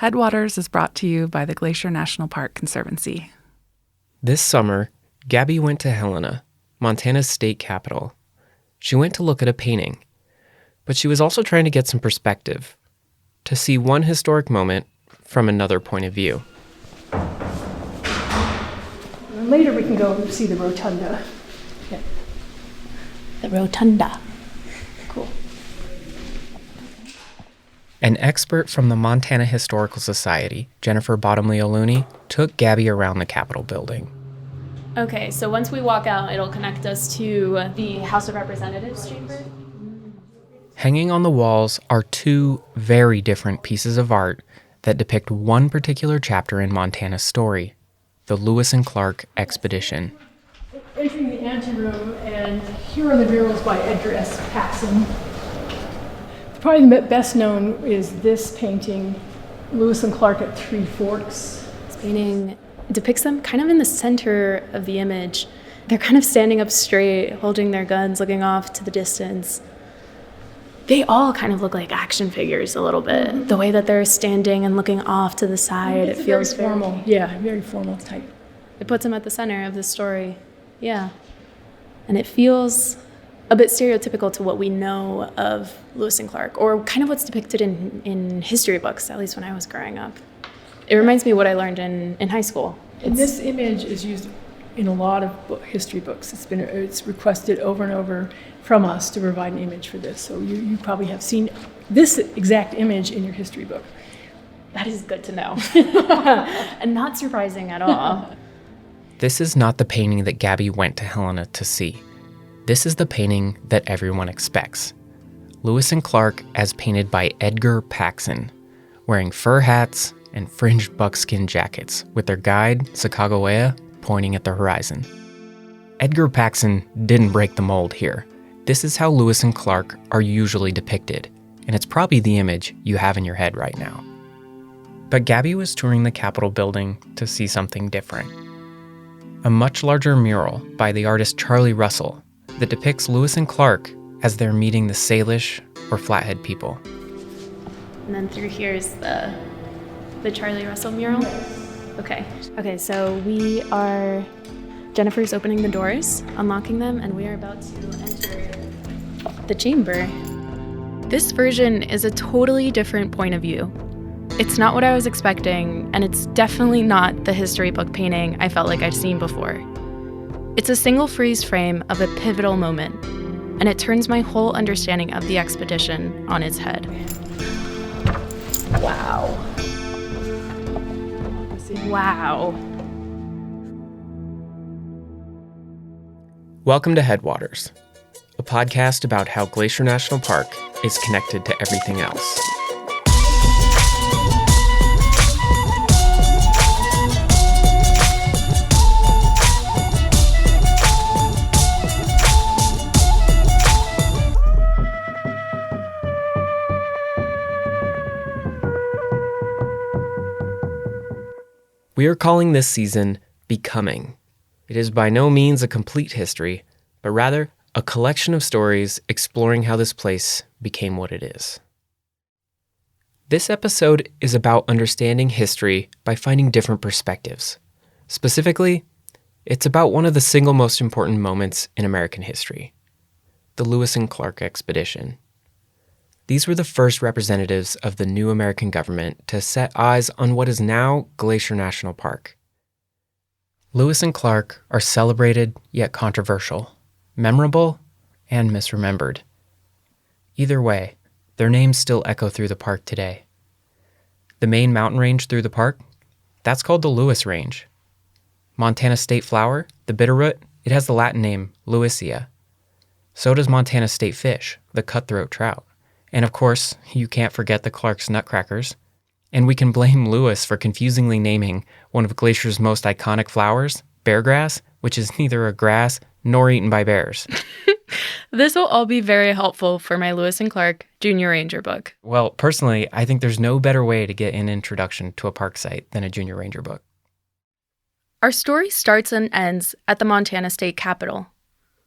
Headwaters is brought to you by the Glacier National Park Conservancy. This summer, Gaby went to Helena, Montana's state capital. She went to look at a painting, but she was also trying to get some perspective, to see one historic moment from another point of view. Later we can go see the rotunda. Yeah. The rotunda. Cool. An expert from the Montana Historical Society, Jennifer Bottomley-O'Looney, took Gaby around the Capitol building. Okay, so once we walk out, it'll connect us to the House of Representatives chamber. Hanging on the walls are two very different pieces of art that depict one particular chapter in Montana's story, the Lewis and Clark expedition. Entering the anteroom, and here are the murals by Edgar S. Paxson. Probably the best known is this painting, Lewis and Clark at Three Forks. This painting depicts them kind of in the center of the image. They're kind of standing up straight, holding their guns, looking off to the distance. They all kind of look like action figures a little bit. Mm-hmm. The way that they're standing and looking off to the side, it feels very formal. Yeah, very formal type. It puts them at the center of the story. Yeah. And it feels a bit stereotypical to what we know of Lewis and Clark, or kind of what's depicted in history books, at least when I was growing up. It reminds me of what I learned in high school. And this image is used in a lot of history books. It's requested over and over from us to provide an image for this. So you probably have seen this exact image in your history book. That is good to know. And not surprising at all. This is not the painting that Gaby went to Helena to see. This is the painting that everyone expects. Lewis and Clark as painted by Edgar Paxson, wearing fur hats and fringed buckskin jackets with their guide, Sacagawea, pointing at the horizon. Edgar Paxson didn't break the mold here. This is how Lewis and Clark are usually depicted, and it's probably the image you have in your head right now. But Gaby was touring the Capitol building to see something different. A much larger mural by the artist Charlie Russell that depicts Lewis and Clark as they're meeting the Salish or Flathead people. And then through here is the Charlie Russell mural. Okay, so Jennifer's opening the doors, unlocking them, and we are about to enter the chamber. This version is a totally different point of view. It's not what I was expecting, and it's definitely not the history book painting I felt like I'd seen before. It's a single freeze frame of a pivotal moment, and it turns my whole understanding of the expedition on its head. Wow. Welcome to Headwaters, a podcast about how Glacier National Park is connected to everything else. We are calling this season Becoming. It is by no means a complete history, but rather a collection of stories exploring how this place became what it is. This episode is about understanding history by finding different perspectives. Specifically, it's about one of the single most important moments in American history, the Lewis and Clark expedition. These were the first representatives of the new American government to set eyes on what is now Glacier National Park. Lewis and Clark are celebrated yet controversial, memorable and misremembered. Either way, their names still echo through the park today. The main mountain range through the park, that's called the Lewis Range. Montana state flower, the bitterroot, it has the Latin name Lewisia. So does Montana state fish, the cutthroat trout. And of course, you can't forget the Clark's nutcrackers. And we can blame Lewis for confusingly naming one of Glacier's most iconic flowers, beargrass, which is neither a grass nor eaten by bears. This will all be very helpful for my Lewis and Clark Junior Ranger book. Well, personally, I think there's no better way to get an introduction to a park site than a Junior Ranger book. Our story starts and ends at the Montana State Capitol,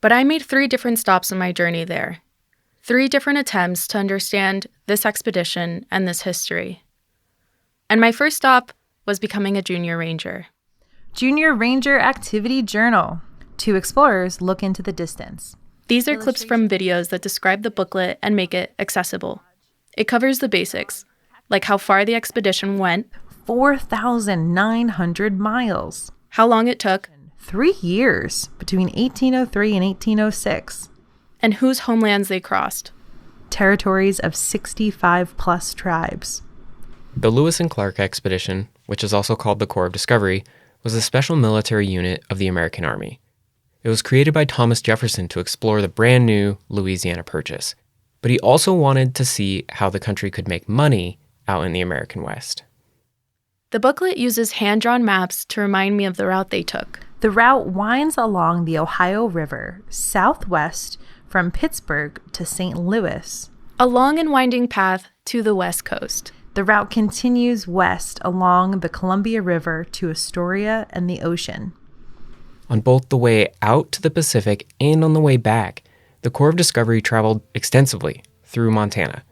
but I made 3 different stops on my journey there. 3 different attempts to understand this expedition and this history. And my first stop was becoming a junior ranger. Junior Ranger Activity Journal. 2 explorers look into the distance. These are clips from videos that describe the booklet and make it accessible. It covers the basics, like how far the expedition went, 4,900 miles. how long it took, 3 years between 1803 and 1806. and whose homelands they crossed. Territories of 65 plus tribes. The Lewis and Clark expedition, which is also called the Corps of Discovery, was a special military unit of the American Army. It was created by Thomas Jefferson to explore the brand new Louisiana Purchase, but he also wanted to see how the country could make money out in the American West. The booklet uses hand-drawn maps to remind me of the route they took. The route winds along the Ohio River, southwest from Pittsburgh to St. Louis. A long and winding path to the West Coast. The route continues west along the Columbia River to Astoria and the ocean. On both the way out to the Pacific and on the way back, the Corps of Discovery traveled extensively through Montana.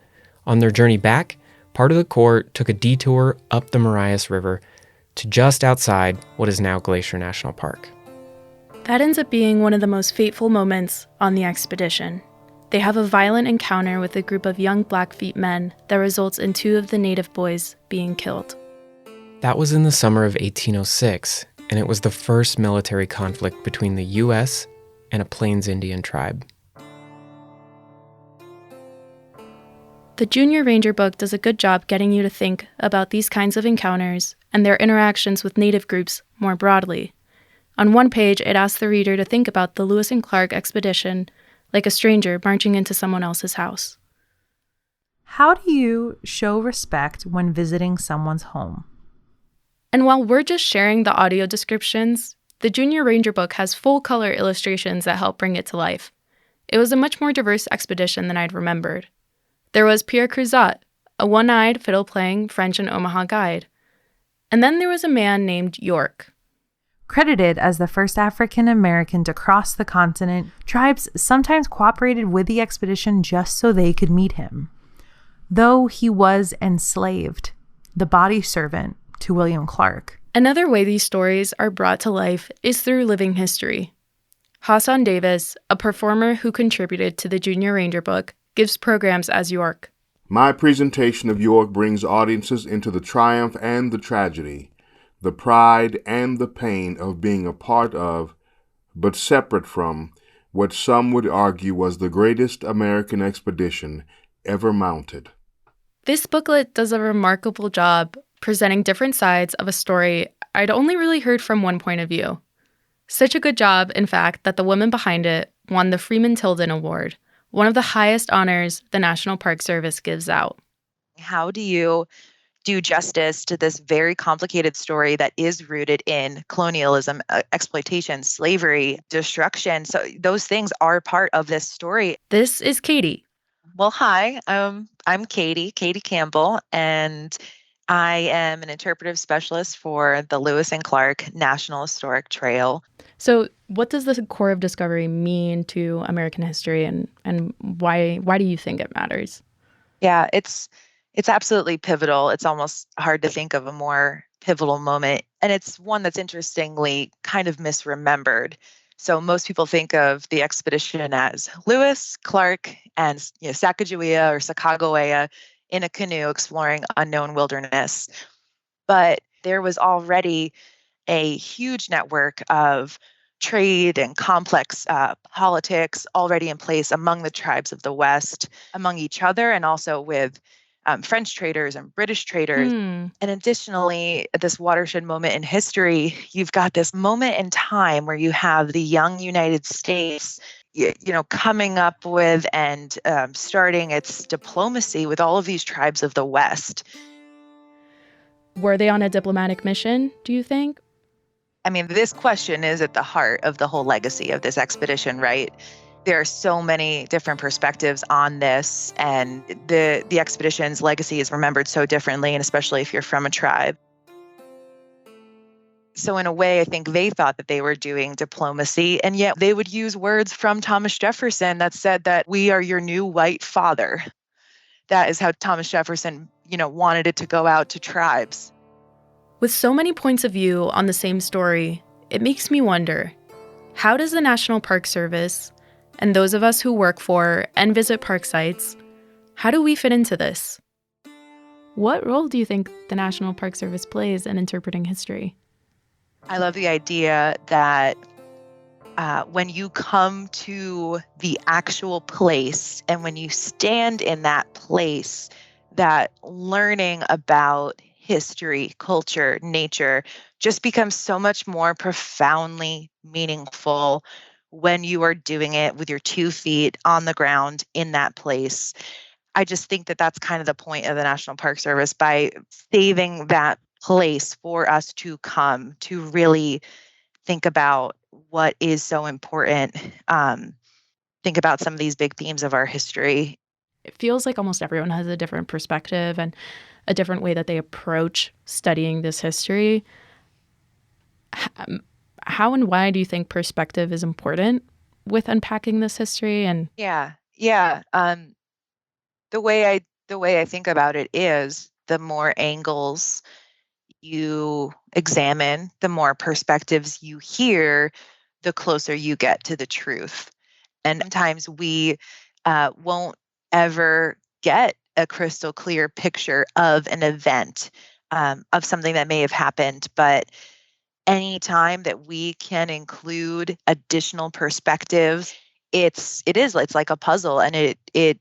On their journey back, part of the Corps took a detour up the Marias River to just outside what is now Glacier National Park. That ends up being one of the most fateful moments on the expedition. They have a violent encounter with a group of young Blackfeet men that results in 2 of the native boys being killed. That was in the summer of 1806, and it was the first military conflict between the U.S. and a Plains Indian tribe. The Junior Ranger book does a good job getting you to think about these kinds of encounters and their interactions with native groups more broadly. On one page, it asks the reader to think about the Lewis and Clark expedition like a stranger marching into someone else's house. How do you show respect when visiting someone's home? And while we're just sharing the audio descriptions, the Junior Ranger book has full-color illustrations that help bring it to life. It was a much more diverse expedition than I'd remembered. There was Pierre Cruzat, a one-eyed, fiddle-playing French and Omaha guide. And then there was a man named York. Credited as the first African American to cross the continent, tribes sometimes cooperated with the expedition just so they could meet him. Though he was enslaved, the body servant to William Clark. Another way these stories are brought to life is through living history. Hassan Davis, a performer who contributed to the Junior Ranger book, gives programs as York. My presentation of York brings audiences into the triumph and the tragedy, the pride and the pain of being a part of, but separate from, what some would argue was the greatest American expedition ever mounted. This booklet does a remarkable job presenting different sides of a story I'd only really heard from one point of view. Such a good job, in fact, that the woman behind it won the Freeman Tilden Award, one of the highest honors the National Park Service gives out. How do you do justice to this very complicated story that is rooted in colonialism, exploitation, slavery, destruction? So those things are part of this story. This is Katie. Well, hi, I'm Katie Campbell, and I am an interpretive specialist for the Lewis and Clark National Historic Trail. So what does the Corps of Discovery mean to American history, and why do you think it matters? Yeah, it's absolutely pivotal. It's almost hard to think of a more pivotal moment. And it's one that's interestingly kind of misremembered. So most people think of the expedition as Lewis, Clark, and Sacagawea or Sacagawea in a canoe exploring unknown wilderness. But there was already a huge network of trade and complex politics already in place among the tribes of the West, among each other, and also with French traders and British traders. And additionally, at this watershed moment in history, you've got this moment in time where you have the young United States, coming up with and starting its diplomacy with all of these tribes of the West. Were they on a diplomatic mission, do you think? I mean, this question is at the heart of the whole legacy of this expedition, right? There are so many different perspectives on this, and the expedition's legacy is remembered so differently, and especially if you're from a tribe. So in a way, I think they thought that they were doing diplomacy, and yet they would use words from Thomas Jefferson that said that we are your new white father. That is how Thomas Jefferson, wanted it to go out to tribes. With so many points of view on the same story, it makes me wonder, how does the National Park Service, and those of us who work for and visit park sites, how do we fit into this? What role do you think the National Park Service plays in interpreting history? I love the idea that when you come to the actual place and when you stand in that place, that learning about history, culture, nature just becomes so much more profoundly meaningful when you are doing it with your 2 feet on the ground in that place. I just think that that's kind of the point of the National Park Service, by saving that place for us to come to really think about what is so important. Think about some of these big themes of our history. It feels like almost everyone has a different perspective and a different way that they approach studying this history. How and why do you think perspective is important with unpacking this history? And Yeah. The way I think about it is, the more angles you examine, the more perspectives you hear, the closer you get to the truth. And sometimes we won't ever get a crystal clear picture of an event, of something that may have happened. But anytime that we can include additional perspectives, it's like a puzzle, and it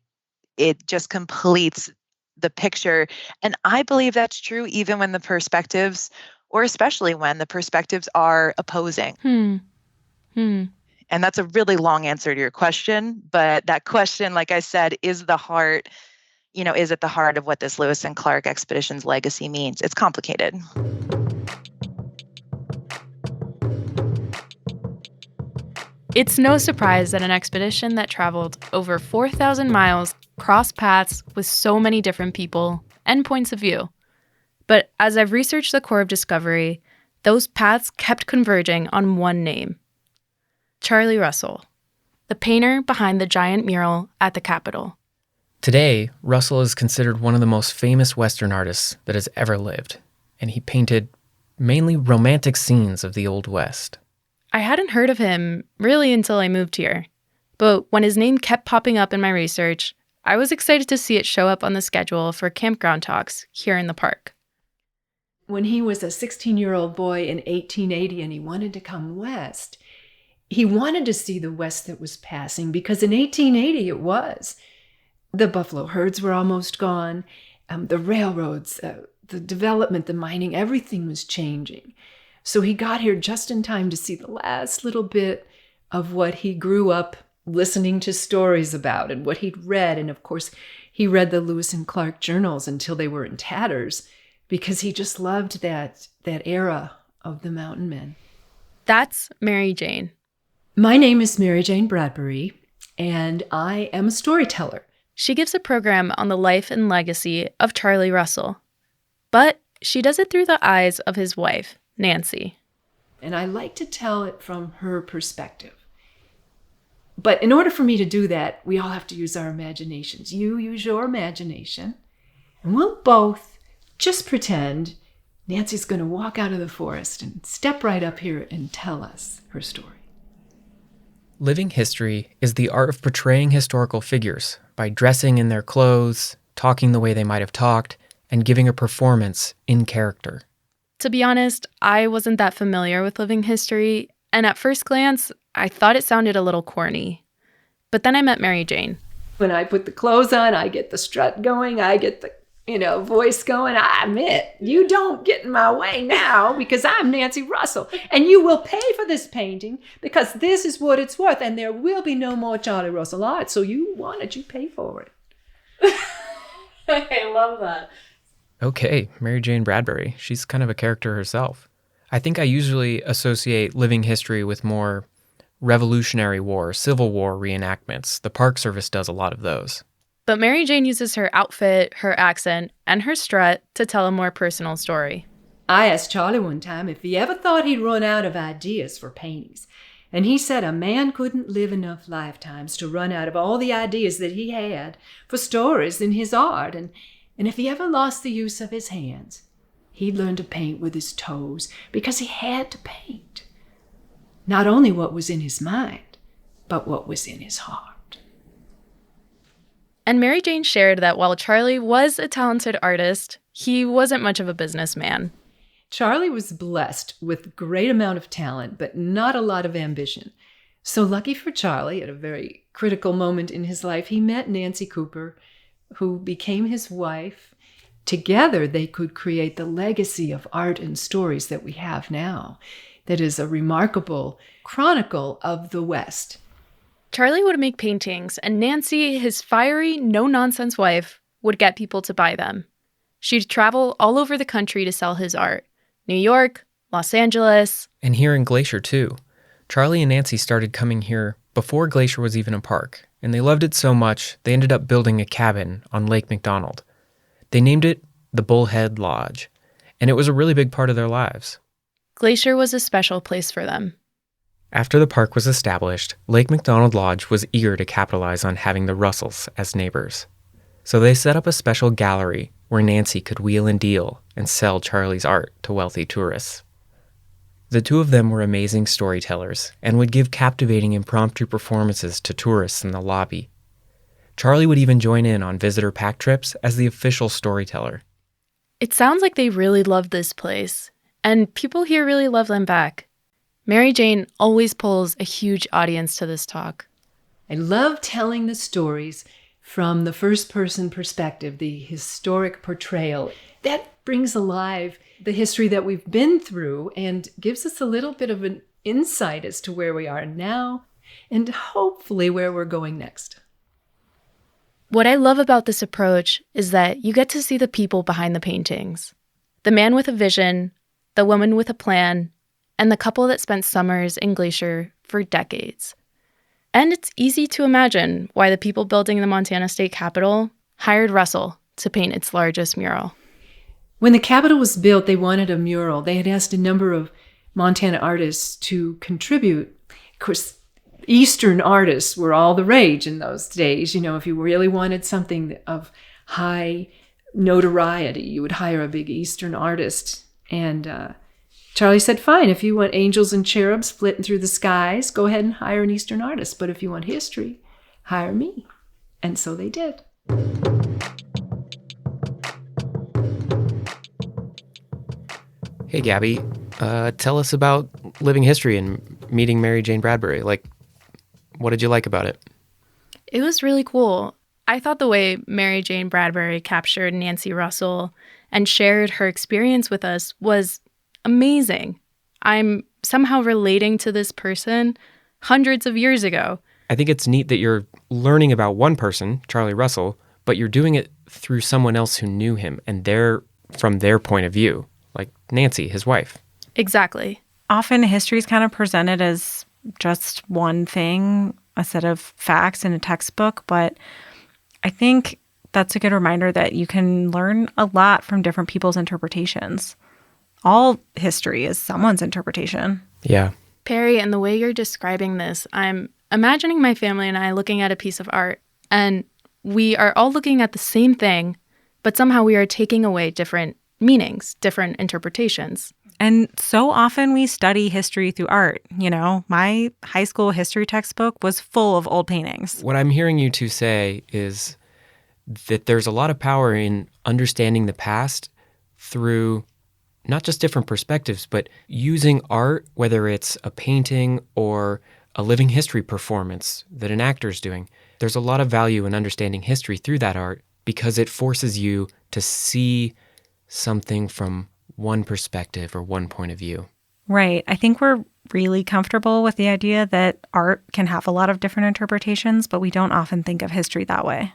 just completes the picture. And I believe that's true even when the perspectives, or especially when the perspectives are opposing. And that's a really long answer to your question, but that question, like I said, is the heart, is at the heart of what this Lewis and Clark expedition's legacy means. It's complicated. it's no surprise that an expedition that traveled over 4,000 miles crossed paths with so many different people and points of view. But as I've researched the core of Discovery, those paths kept converging on one name: Charlie Russell, the painter behind the giant mural at the Capitol. Today, Russell is considered one of the most famous Western artists that has ever lived, and he painted mainly romantic scenes of the Old West. I hadn't heard of him really until I moved here, but when his name kept popping up in my research, I was excited to see it show up on the schedule for campground talks here in the park. When he was a 16-year-old boy in 1880 and he wanted to come west, he wanted to see the West that was passing, because in 1880 it was. The buffalo herds were almost gone. The railroads, the development, the mining, everything was changing. So he got here just in time to see the last little bit of what he grew up listening to stories about and what he'd read. And of course, he read the Lewis and Clark journals until they were in tatters, because he just loved that era of the mountain men. That's Mary Jane. My name is Mary Jane Bradbury, and I am a storyteller. She gives a program on the life and legacy of Charlie Russell, but she does it through the eyes of his wife, Nancy. And I like to tell it from her perspective. But in order for me to do that, we all have to use our imaginations. You use your imagination, and we'll both just pretend Nancy's going to walk out of the forest and step right up here and tell us her story. Living history is the art of portraying historical figures by dressing in their clothes, talking the way they might have talked, and giving a performance in character. To be honest, I wasn't that familiar with living history, and at first glance, I thought it sounded a little corny. But then I met Mary Jane. When I put the clothes on, I get the strut going, I get the voice going. I admit, you don't get in my way now, because I'm Nancy Russell, and you will pay for this painting because this is what it's worth, and there will be no more Charlie Russell art. So you want it, you pay for it. I love that. Okay, Mary Jane Bradbury. She's kind of a character herself. I think I usually associate living history with more Revolutionary War, Civil War reenactments. The Park Service does a lot of those. But Mary Jane uses her outfit, her accent, and her strut to tell a more personal story. I asked Charlie one time if he ever thought he'd run out of ideas for paintings. And he said a man couldn't live enough lifetimes to run out of all the ideas that he had for stories in his art. And And if he ever lost the use of his hands, he'd learn to paint with his toes because he had to paint. Not only what was in his mind, but what was in his heart. And Mary Jane shared that while Charlie was a talented artist, he wasn't much of a businessman. Charlie was blessed with a great amount of talent, but not a lot of ambition. So lucky for Charlie, at a very critical moment in his life, he met Nancy Cooper, who became his wife. Together, they could create the legacy of art and stories that we have now. That is a remarkable chronicle of the West. Charlie would make paintings, and Nancy, his fiery, no-nonsense wife, would get people to buy them. She'd travel all over the country to sell his art. New York, Los Angeles. And here in Glacier, too. Charlie and Nancy started coming here before Glacier was even a park, and they loved it so much they ended up building a cabin on Lake McDonald. They named it the Bullhead Lodge, and it was a really big part of their lives. Glacier was a special place for them. After the park was established, Lake McDonald Lodge was eager to capitalize on having the Russells as neighbors. So they set up a special gallery where Nancy could wheel and deal and sell Charlie's art to wealthy tourists. The two of them were amazing storytellers and would give captivating impromptu performances to tourists in the lobby. Charlie would even join in on visitor pack trips as the official storyteller. It sounds like they really loved this place, and people here really love them back. Mary Jane always pulls a huge audience to this talk. I love telling the stories from the first-person perspective, the historic portrayal. That brings alive the history that we've been through and gives us a little bit of an insight as to where we are now and hopefully where we're going next. What I love about this approach is that you get to see the people behind the paintings. The man with a vision, the woman with a plan, and the couple that spent summers in Glacier for decades. And it's easy to imagine why the people building the Montana State Capitol hired Russell to paint its largest mural. When the Capitol was built, they wanted a mural. They had asked a number of Montana artists to contribute. Of course, Eastern artists were all the rage in those days. You know, if you really wanted something of high notoriety, you would hire a big Eastern artist. And Charlie said, fine, if you want angels and cherubs flitting through the skies, go ahead and hire an Eastern artist. But if you want history, hire me. And so they did. Hey, Gaby, tell us about living history and meeting Mary Jane Bradbury. Like, what did you like about it? It was really cool. I thought the way Mary Jane Bradbury captured Nancy Russell and shared her experience with us was amazing. I'm somehow relating to this person hundreds of years ago. I think it's neat that you're learning about one person, Charlie Russell, but you're doing it through someone else who knew him and from their point of view, like Nancy, his wife. Exactly. Often history is kind of presented as just one thing, a set of facts in a textbook, but I think that's a good reminder that you can learn a lot from different people's interpretations. All history is someone's interpretation. Yeah. Perry, and the way you're describing this, I'm imagining my family and I looking at a piece of art, and we are all looking at the same thing, but somehow we are taking away different meanings, different interpretations. And so often we study history through art. You know, my high school history textbook was full of old paintings. What I'm hearing you two say is that there's a lot of power in understanding the past through not just different perspectives, but using art, whether it's a painting or a living history performance that an actor's doing. There's a lot of value in understanding history through that art because it forces you to see something from one perspective or one point of view. Right. I think we're really comfortable with the idea that art can have a lot of different interpretations, but we don't often think of history that way.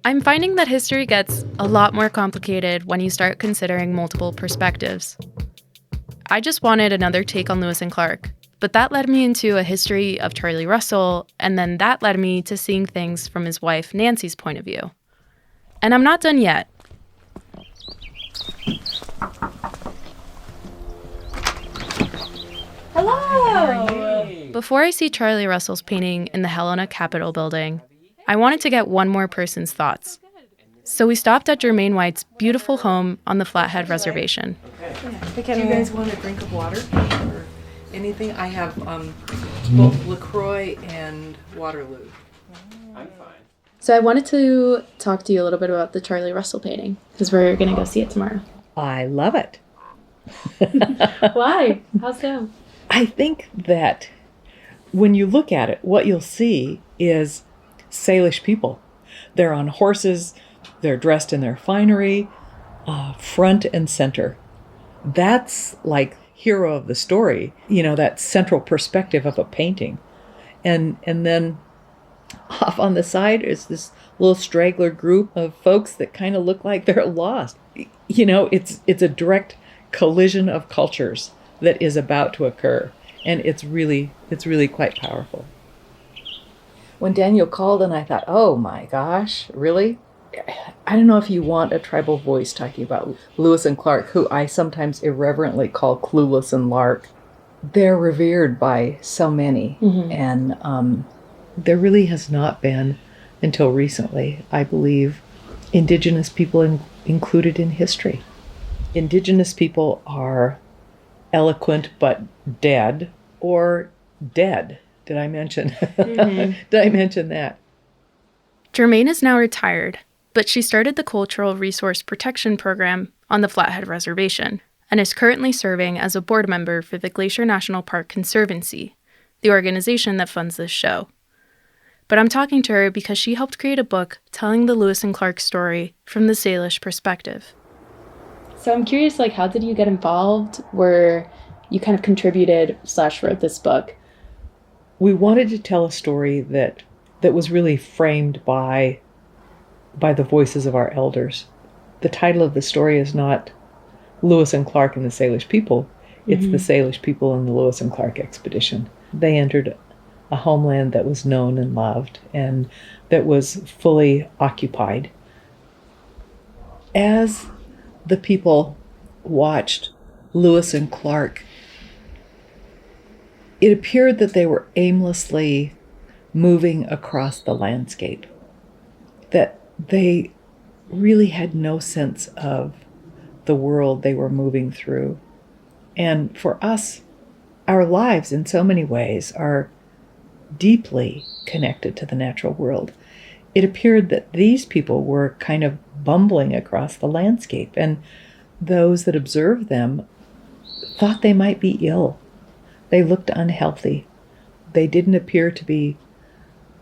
I'm finding that history gets a lot more complicated when you start considering multiple perspectives. I just wanted another take on Lewis and Clark, but that led me into a history of Charlie Russell, and then that led me to seeing things from his wife Nancy's point of view. And I'm not done yet. Hello! Before I see Charlie Russell's painting in the Helena Capitol building, I wanted to get one more person's thoughts. So we stopped at Jermaine White's beautiful home on the Flathead Reservation. Do you guys want a drink of water or anything? I have both LaCroix and Waterloo. I'm fine. So I wanted to talk to you a little bit about the Charlie Russell painting, because we're going to go see it tomorrow. I love it. Why? How so? I think that when you look at it, what you'll see is Salish people. They're on horses, they're dressed in their finery, front and center. That's like hero of the story, that central perspective of a painting. And then off on the side is this little straggler group of folks that kind of look like they're lost. It's a direct collision of cultures that is about to occur. And it's really quite powerful. When Daniel called and I thought, oh my gosh, really? I don't know if you want a tribal voice talking about Lewis and Clark, who I sometimes irreverently call Clueless and Lark. They're revered by so many. Mm-hmm. And there really has not been, until recently, I believe, Indigenous people included in history. Indigenous people are eloquent but dead, or dead. Did I mention? Mm-hmm. Did I mention that? Jermaine is now retired, but she started the Cultural Resource Protection Program on the Flathead Reservation and is currently serving as a board member for the Glacier National Park Conservancy, the organization that funds this show. But I'm talking to her because she helped create a book telling the Lewis and Clark story from the Salish perspective. So I'm curious, how did you get involved? Where you kind of contributed / wrote this book? We wanted to tell a story that was really framed by the voices of our elders. The title of the story is not Lewis and Clark and the Salish people. It's mm-hmm. the Salish people and the Lewis and Clark expedition. They entered a homeland that was known and loved and that was fully occupied. As the people watched Lewis and Clark, it appeared that they were aimlessly moving across the landscape, that they really had no sense of the world they were moving through. And for us, our lives in so many ways are deeply connected to the natural world. It appeared that these people were kind of bumbling across the landscape, and those that observed them thought they might be ill. They looked unhealthy. They didn't appear to be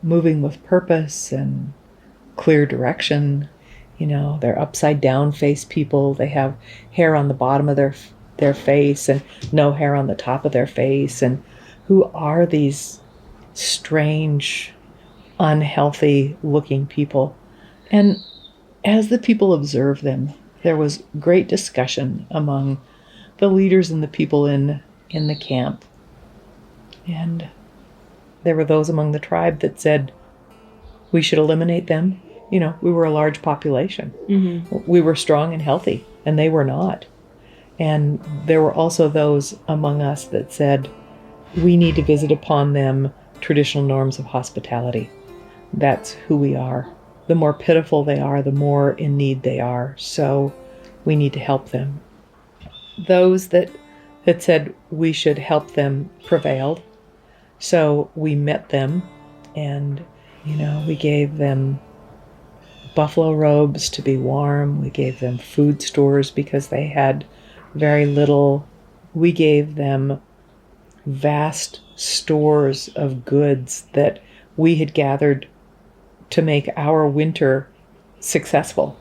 moving with purpose and clear direction. They're upside down face people. They have hair on the bottom of their face and no hair on the top of their face. And who are these strange, unhealthy looking people? And as the people observed them, there was great discussion among the leaders and the people in the camp. And there were those among the tribe that said we should eliminate them. We were a large population. Mm-hmm. We were strong and healthy, and they were not. And there were also those among us that said we need to visit upon them traditional norms of hospitality. That's who we are. The more pitiful they are, the more in need they are. So we need to help them. Those that said we should help them prevailed. So we met them and, we gave them buffalo robes to be warm. We gave them food stores because they had very little. We gave them vast stores of goods that we had gathered to make our winter successful.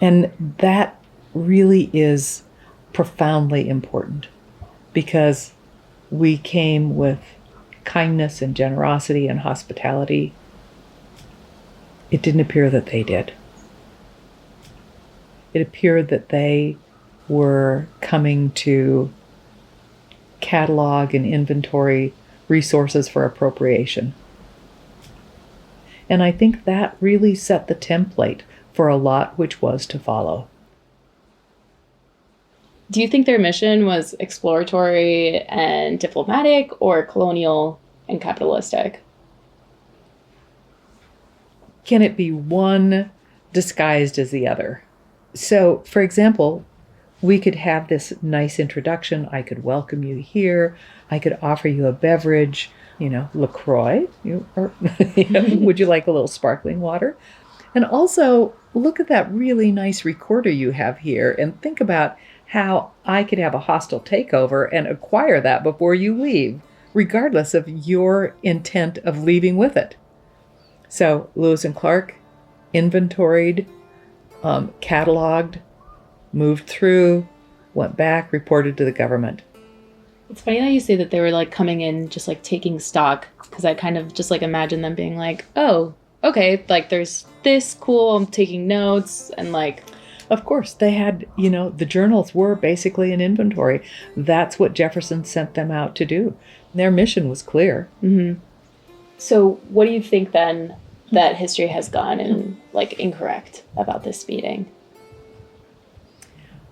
And that really is profoundly important because we came with kindness and generosity and hospitality. It didn't appear that they did. It appeared that they were coming to catalog and inventory resources for appropriation. And I think that really set the template for a lot which was to follow. Do you think their mission was exploratory and diplomatic or colonial and capitalistic? can it be one disguised as the other? So, for example, we could have this nice introduction. I could welcome you here. I could offer you a beverage, LaCroix. Would you like a little sparkling water? And also, look at that really nice recorder you have here and think about how I could have a hostile takeover and acquire that before you leave, regardless of your intent of leaving with it. So Lewis and Clark inventoried, cataloged, moved through, went back, reported to the government. It's funny that you say that they were like coming in just like taking stock, because I kind of just like imagine them being like, oh, okay, like there's this, cool, I'm taking notes, and like... Of course, they had, the journals were basically an inventory. That's what Jefferson sent them out to do. Their mission was clear. Mm-hmm. So what do you think then that history has gone and like incorrect about this meeting?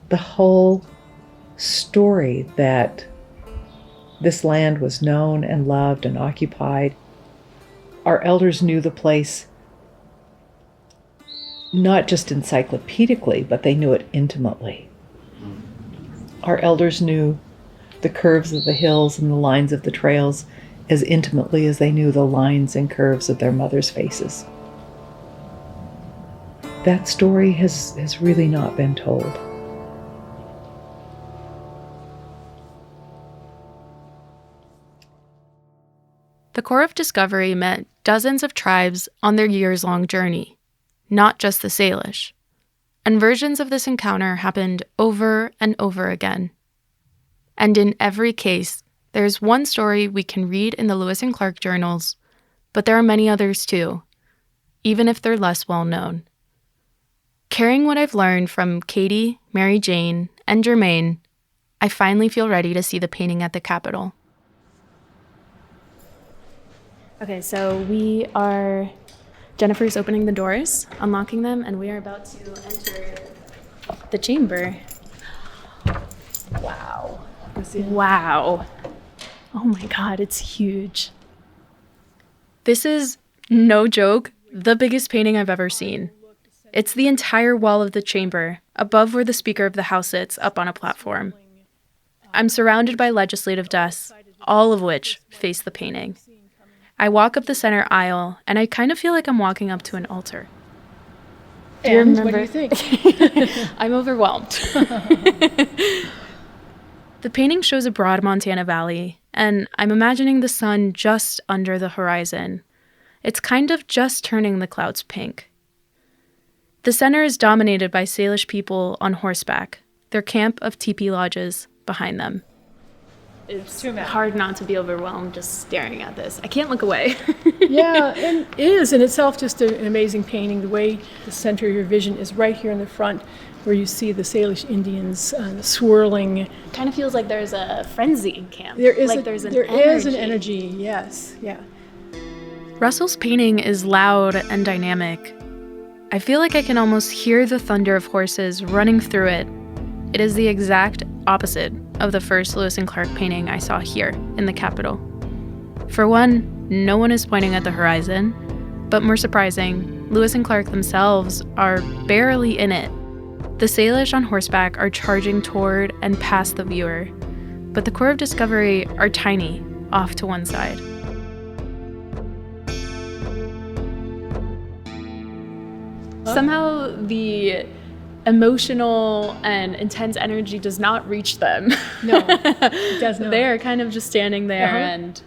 The whole story that this land was known and loved and occupied. Our elders knew the place not just encyclopedically, but they knew it intimately. Our elders knew the curves of the hills and the lines of the trails as intimately as they knew the lines and curves of their mothers' faces. That story has really not been told. The Corps of Discovery met dozens of tribes on their years-long journey, not just the Salish. And versions of this encounter happened over and over again. And in every case, there's one story we can read in the Lewis and Clark journals, but there are many others too, even if they're less well known. Carrying what I've learned from Katie, Mary Jane, and Jermaine, I finally feel ready to see the painting at the Capitol. Okay, so Jennifer's opening the doors, unlocking them, and we are about to enter the chamber. Wow. Wow. Oh my God, it's huge. This is, no joke, the biggest painting I've ever seen. It's the entire wall of the chamber, above where the Speaker of the House sits, up on a platform. I'm surrounded by legislative desks, all of which face the painting. I walk up the center aisle, and I kind of feel like I'm walking up to an altar. And what do you think? I'm overwhelmed. The painting shows a broad Montana valley, and I'm imagining the sun just under the horizon. It's kind of just turning the clouds pink. The center is dominated by Salish people on horseback, their camp of teepee lodges behind them. It's hard not to be overwhelmed just staring at this. I can't look away. Yeah, and it is in itself just an amazing painting. The way the center of your vision is right here in the front, where you see the Salish Indians swirling. Kind of feels like there's a frenzy in camp. There is an energy, yes, yeah. Russell's painting is loud and dynamic. I feel like I can almost hear the thunder of horses running through it. It is the exact opposite of the first Lewis and Clark painting I saw here in the Capitol. For one, no one is pointing at the horizon, but more surprising, Lewis and Clark themselves are barely in it. The Salish on horseback are charging toward and past the viewer, but the Corps of Discovery are tiny, off to one side. Somehow the emotional and intense energy does not reach them. No, it does not. They're kind of just standing there, and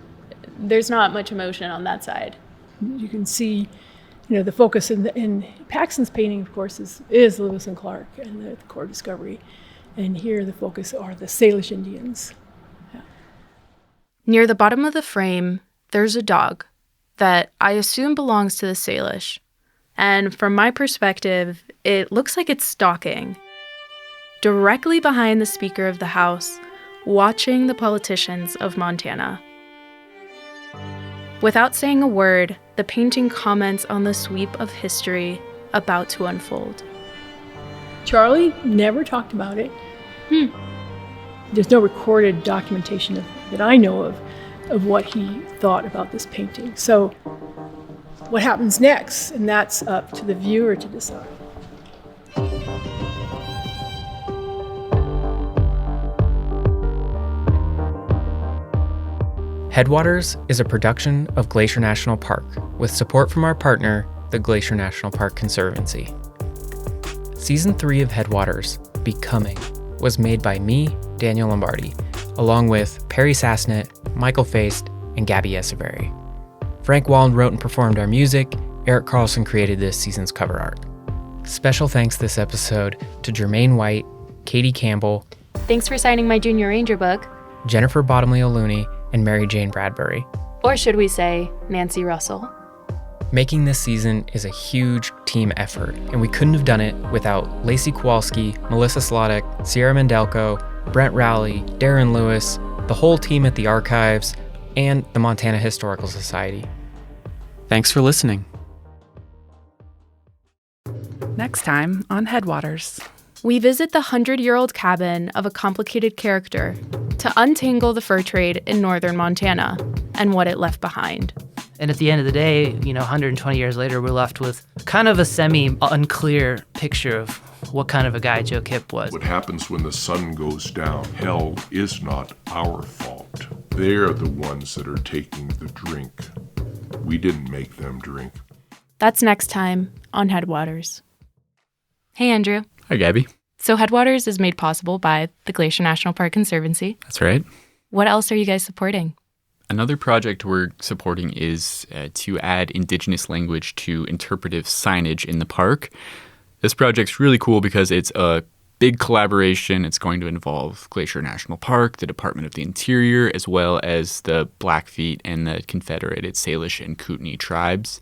there's not much emotion on that side. You can see, the focus in Paxton's painting, of course, is Lewis and Clark and the Corps of Discovery. And here the focus are the Salish Indians. Yeah. Near the bottom of the frame, there's a dog that I assume belongs to the Salish. And from my perspective, it looks like it's stalking. Directly behind the Speaker of the House, watching the politicians of Montana. Without saying a word, the painting comments on the sweep of history about to unfold. Charlie never talked about it. There's no recorded documentation that I know of what he thought about this painting. So what happens next, and that's up to the viewer to decide. Headwaters is a production of Glacier National Park with support from our partner, the Glacier National Park Conservancy. Season 3 of Headwaters, Becoming, was made by me, Daniel Lombardi, along with Perry Sassnett, Michael Feist, and Gaby Eseverri. Frank Wallen wrote and performed our music. Eric Carlson created this season's cover art. Special thanks this episode to Jermaine White, Katie Campbell, Thanks for signing my Junior Ranger book. Jennifer Bottomley O'Looney, and Mary Jane Bradbury. Or should we say, Nancy Russell. Making this season is a huge team effort, and we couldn't have done it without Lacy Kowalski, Melissa Slodek, Sierra Mendelko, Brent Rowley, Darren Lewis, the whole team at the Archives, and the Montana Historical Society. Thanks for listening. Next time on Headwaters. We visit the 100-year-old cabin of a complicated character to untangle the fur trade in northern Montana and what it left behind. And at the end of the day, 120 years later, we're left with kind of a semi-unclear picture of what kind of a guy Joe Kipp was. What happens when the sun goes down? Hell is not our fault. They're the ones that are taking the drink. We didn't make them drink. That's next time on Headwaters. Hey, Andrew. Hi, Gabby. So Headwaters is made possible by the Glacier National Park Conservancy. That's right. What else are you guys supporting? Another project we're supporting is to add Indigenous language to interpretive signage in the park. This project's really cool because it's a big collaboration. It's going to involve Glacier National Park, the Department of the Interior, as well as the Blackfeet and the Confederated Salish and Kootenai tribes.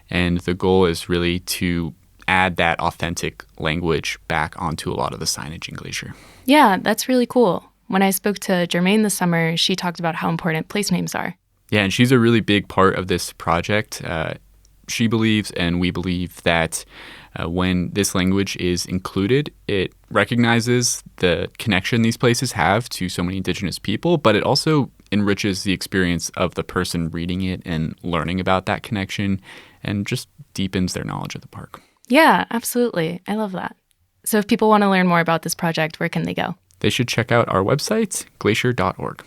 And the goal is really to add that authentic language back onto a lot of the signage in Glacier. Yeah, that's really cool. When I spoke to Jermaine this summer, she talked about how important place names are. Yeah, and she's a really big part of this project. She believes, and we believe, that when this language is included, it recognizes the connection these places have to so many Indigenous people, but it also enriches the experience of the person reading it and learning about that connection and just deepens their knowledge of the park. Yeah, absolutely. I love that. So if people want to learn more about this project, where can they go? They should check out our website, glacier.org.